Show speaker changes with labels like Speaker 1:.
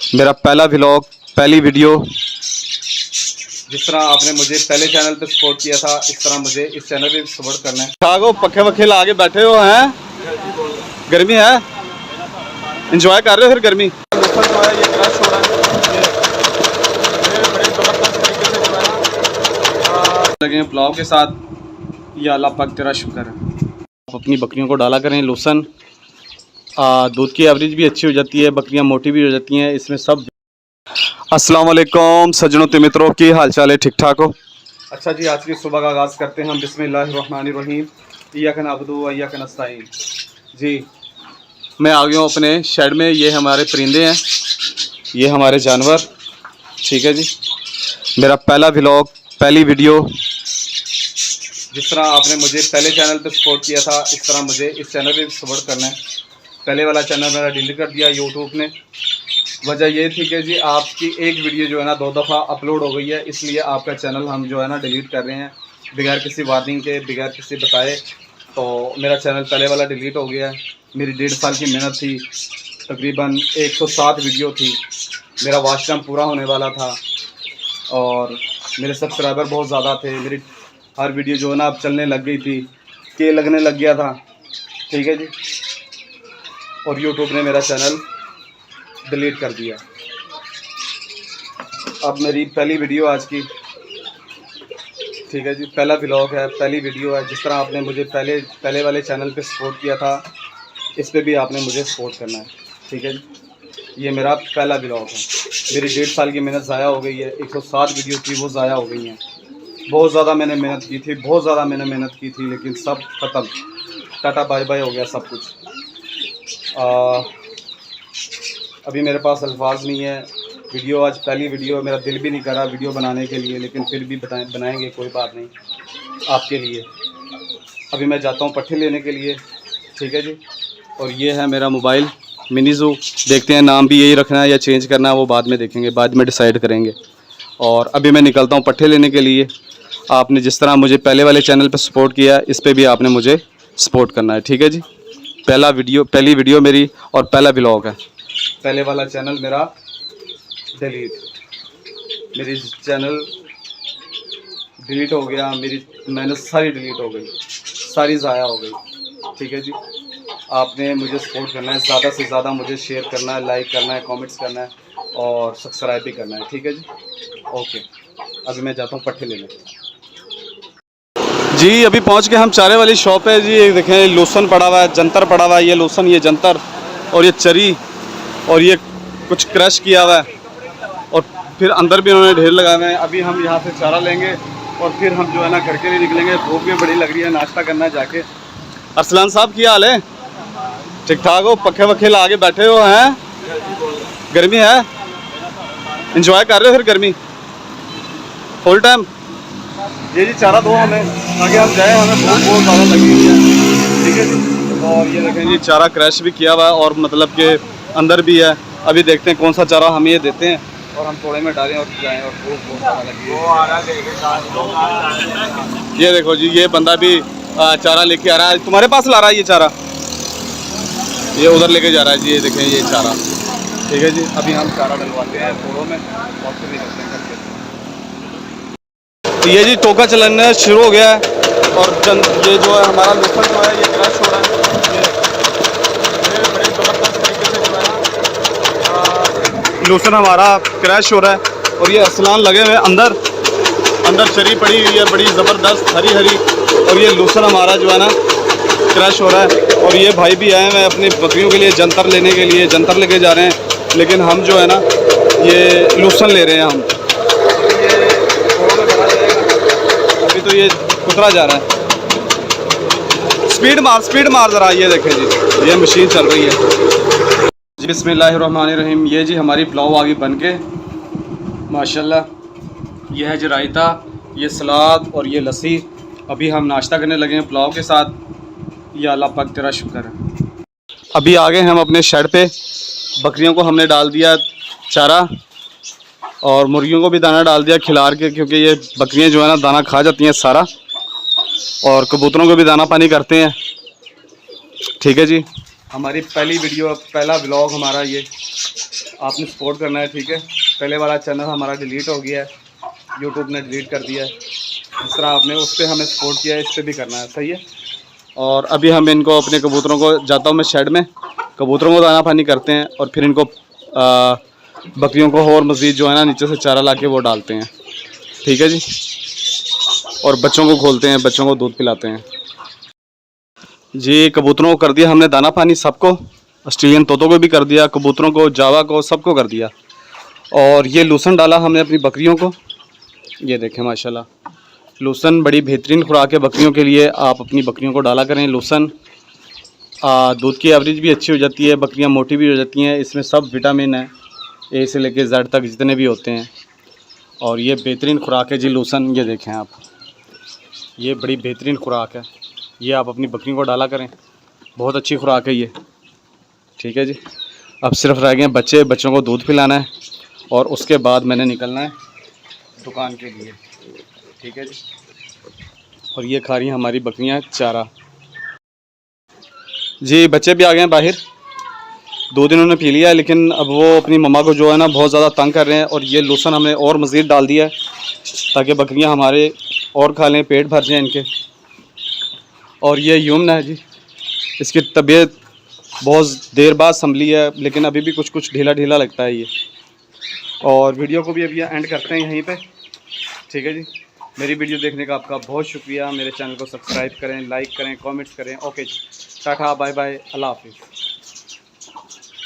Speaker 1: मेरा पहला व्लॉग, पहली वीडियो। जिस तरह आपने मुझे पहले चैनल पे सपोर्ट किया था, इस तरह मुझे इस चैनल पे सपोर्ट करना है। खागो पखे वखे ला के बैठे हो हैं, गर्मी है, एंजॉय कर रहे हो फिर गर्मी। लगे पुलाव के साथ, या अल्लाह पाक तेरा शुक्र है। आप अपनी बकरियों को डाला करें लोसन, दूध की एवरेज भी अच्छी हो जाती है, बकरियां मोटी भी हो जाती हैं इसमें सब। अस्सलाम वालेकुम सज्जनों ते मित्रों, की हाल चाल है, ठीक ठाक हो? अच्छा जी, आज की सुबह का आगाज़ करते हैं हम बिस्मिल्लाहिर्रहमानिर्रहीम, इय्याका नअबुदु व इय्याका नस्तईन। जी, मैं आ गया हूँ अपने शेड में। ये हमारे परिंदे हैं, ये हमारे जानवर, ठीक है जी। मेरा पहला व्लॉग, पहली वीडियो। जिस तरह आपने मुझे पहले चैनल पे सपोर्ट किया था, इस तरह मुझे इस चैनल पे भी सपोर्ट करना है। पहले वाला चैनल मेरा डिलीट कर दिया यूट्यूब ने। वजह ये थी कि जी आपकी एक वीडियो जो है ना 2 दफ़ा अपलोड हो गई है, इसलिए आपका चैनल हम जो है ना डिलीट कर रहे हैं बगैर किसी वार्निंग के, बगैर किसी बताए। तो मेरा चैनल पहले वाला डिलीट हो गया है। मेरी 1.5 साल की मेहनत थी, तकरीबन 107 वीडियो थी, मेरा वॉच टाइम पूरा होने वाला था और मेरे सब्सक्राइबर बहुत ज़्यादा थे। मेरी हर वीडियो जो है ना अब चलने लग गई थी, के लगने लग गया था, ठीक है जी। और यूट्यूब ने मेरा चैनल डिलीट कर दिया। अब मेरी पहली वीडियो आज की, ठीक है जी, पहला व्लॉग है, पहली वीडियो है। जिस तरह आपने मुझे पहले वाले चैनल पे सपोर्ट किया था, इस पे भी आपने मुझे सपोर्ट करना है, ठीक है जी। ये मेरा पहला व्लॉग है। मेरी 1.5 साल की मेहनत ज़ाया हो गई है, 107 वीडियो थी वो ज़ाया हो गई हैं। बहुत ज़्यादा मैंने मेहनत की थी, बहुत ज़्यादा मैंने मेहनत की थी, लेकिन सब ख़त्म, टाटा बाय बाय हो गया सब कुछ। अभी मेरे पास अल्फाज नहीं है। वीडियो आज पहली वीडियो, मेरा दिल भी नहीं कर रहा वीडियो बनाने के लिए, लेकिन फिर भी बनाएंगे, कोई बात नहीं, आपके लिए। अभी मैं जाता हूँ पट्ठे लेने के लिए, ठीक है जी। और ये है मेरा मोबाइल मिनीजू, देखते हैं नाम भी यही रखना है या चेंज करना है, वो बाद में देखेंगे, बाद में डिसाइड करेंगे। और अभी मैं निकलता हूँ पट्ठे लेने के लिए। आपने जिस तरह मुझे पहले वाले चैनल पर सपोर्ट किया, इस पर भी आपने मुझे सपोर्ट करना है, ठीक है जी। पहली वीडियो मेरी और पहला व्लॉग है। पहले वाला चैनल मेरा डिलीट, मेरी चैनल डिलीट हो गया, मेरी मेहनत सारी डिलीट हो गई, सारी ज़ाया हो गई, ठीक है जी। आपने मुझे सपोर्ट करना है, ज़्यादा से ज़्यादा मुझे शेयर करना है, लाइक करना है, कमेंट्स करना है और सब्सक्राइब भी करना है, ठीक है जी। ओके, अभी मैं जाता हूँ पट्ठे लेने। जी, अभी पहुँच गए हम चारे वाली शॉप है जी। ये देखें, लोसन पड़ा हुआ है, जंतर पड़ा हुआ है, ये लोसन, ये जंतर और ये चरी और ये कुछ क्रश किया हुआ है और फिर अंदर भी उन्होंने ढेर लगाए हुए हैं। अभी हम यहाँ से चारा लेंगे और फिर हम जो है ना घर के लिए निकलेंगे। भूख भी बड़ी लग रही है, नाश्ता करना है जाके। अरसलान साहब क्या हाल है, ठीक ठाक हो? पखे वखे ला के बैठे हो हैं, गर्मी है, एंजॉय कर रहे हो फिर गर्मी फुल टाइम? ये जी चारा दो हमें, आगे हम जाए, हमें भूख बहुत ज़्यादा लगी हुई है, ठीक है जी। और ये देखें जी, चारा क्रैश भी किया हुआ है और मतलब के अंदर भी है। अभी देखते हैं कौन सा चारा हम ये देते हैं और हम थोड़े में डालें और जाएँ। और भूख बहुत ज़्यादा लगी है। ये देखो जी, ये बंदा भी चारा लेके आ रहा है। तुम्हारे पास ला रहा है ये चारा, ये उधर लेके जा रहा है जी। ये देखें ये चारा, ठीक है जी। अभी हम चारा डलवाते हैं थोड़ों में और फिर निकलते हैं करके। ये जी टोका चलना शुरू हो गया है और ये जो है हमारा लोकल जो है ये क्रश हो रहा है। ये बड़े ज़बरदस्त तरीके से जो है ना लोसन हमारा क्रैश हो रहा है। और ये अरसलान लगे हुए अंदर चरी पड़ी हुई है बड़ी ज़बरदस्त हरी हरी, और ये लोसन हमारा जो है ना क्रैश हो रहा है। और ये भाई भी आए हैं अपनी बकरियों के लिए जंतर लेने के लिए, जंतर लेके जा रहे हैं, लेकिन हम जो है ना ये लोसन ले रहे हैं हम। अभी तो ये कुतरा जा रहा है, स्पीड मार ज़रा। ये देखें जी, ये मशीन चल रही है जी। बिस्मिल्लाहिर्रहमानिर्रहीम। ये जी हमारी पुलाव आ गई बन के, माशाल्लाह। ये है जी रायता, ये सलाद और ये लस्सी। अभी हम नाश्ता करने लगे हैं पुलाव के साथ। या अल्लाह पाक तेरा शुक्र है। अभी आ गए हम अपने शेड पे। बकरियों को हमने डाल दिया चारा और मुर्गियों को भी दाना डाल दिया खिलार के, क्योंकि ये बकरियां जो है ना दाना खा जाती हैं सारा, और कबूतरों को भी दाना पानी करते हैं, ठीक है जी। हमारी पहली वीडियो, पहला व्लॉग हमारा ये, आपने सपोर्ट करना है, ठीक है। पहले वाला चैनल हमारा डिलीट हो गया है, यूट्यूब ने डिलीट कर दिया है। जिस तरह आपने उस पर हमें सपोर्ट किया है, इस पर भी करना है, सही है। और अभी हम इनको अपने कबूतरों को, जाता हूँ मैं शेड में, कबूतरों को दाना पानी करते हैं और फिर इनको बकरियों को और मज़ीद जो है ना नीचे से चारा ला के वो डालते हैं, ठीक है जी। और बच्चों को खोलते हैं, बच्चों को दूध पिलाते हैं जी। कबूतरों को कर दिया हमने दाना पानी, सबको, ऑस्ट्रेलियन तोतों को भी कर दिया, कबूतरों को, जावा को, सबको कर दिया। और ये लूसन डाला हमने अपनी बकरियों को, ये देखें माशाल्लाह। लूसन बड़ी बेहतरीन खुराक है बकरियों के लिए, आप अपनी बकरियों को डाला करें लूसन। दूध की एवरेज भी अच्छी हो जाती है, बकरियां मोटी भी हो जाती हैं। इसमें सब विटामिन है, ए से लेके जेड तक जितने भी होते हैं। और ये बेहतरीन खुराक है जी लूसन, ये देखें आप, ये बड़ी बेहतरीन खुराक है। ये आप अपनी बकरियों को डाला करें, बहुत अच्छी खुराक है ये, ठीक है जी। अब सिर्फ रह गए बच्चे, बच्चों को दूध पिलाना है और उसके बाद मैंने निकलना है दुकान के लिए, ठीक है जी। और ये खा रही हैं हमारी बकरियां चारा जी। बच्चे भी आ गए हैं बाहर, दूध इन्होंने पी लिया है, लेकिन अब वो अपनी मम्मा को जो है ना बहुत ज़्यादा तंग कर रहे हैं। और ये लूसन हमने और मज़ीद डाल दिया है ताकि बकरियां हमारे और खा लें, पेट भर जाए इनके। और ये यमुना है जी, इसकी तबीयत बहुत देर बाद संभली है, लेकिन अभी भी कुछ कुछ ढीला ढीला लगता है ये। और वीडियो को भी अभी एंड करते हैं यहीं पे, ठीक है जी। मेरी वीडियो देखने का आपका बहुत शुक्रिया। मेरे चैनल को सब्सक्राइब करें, लाइक करें, कमेंट्स करें। ओके जी, टाटा, बाय बाय, अल्लाह हाफिज़।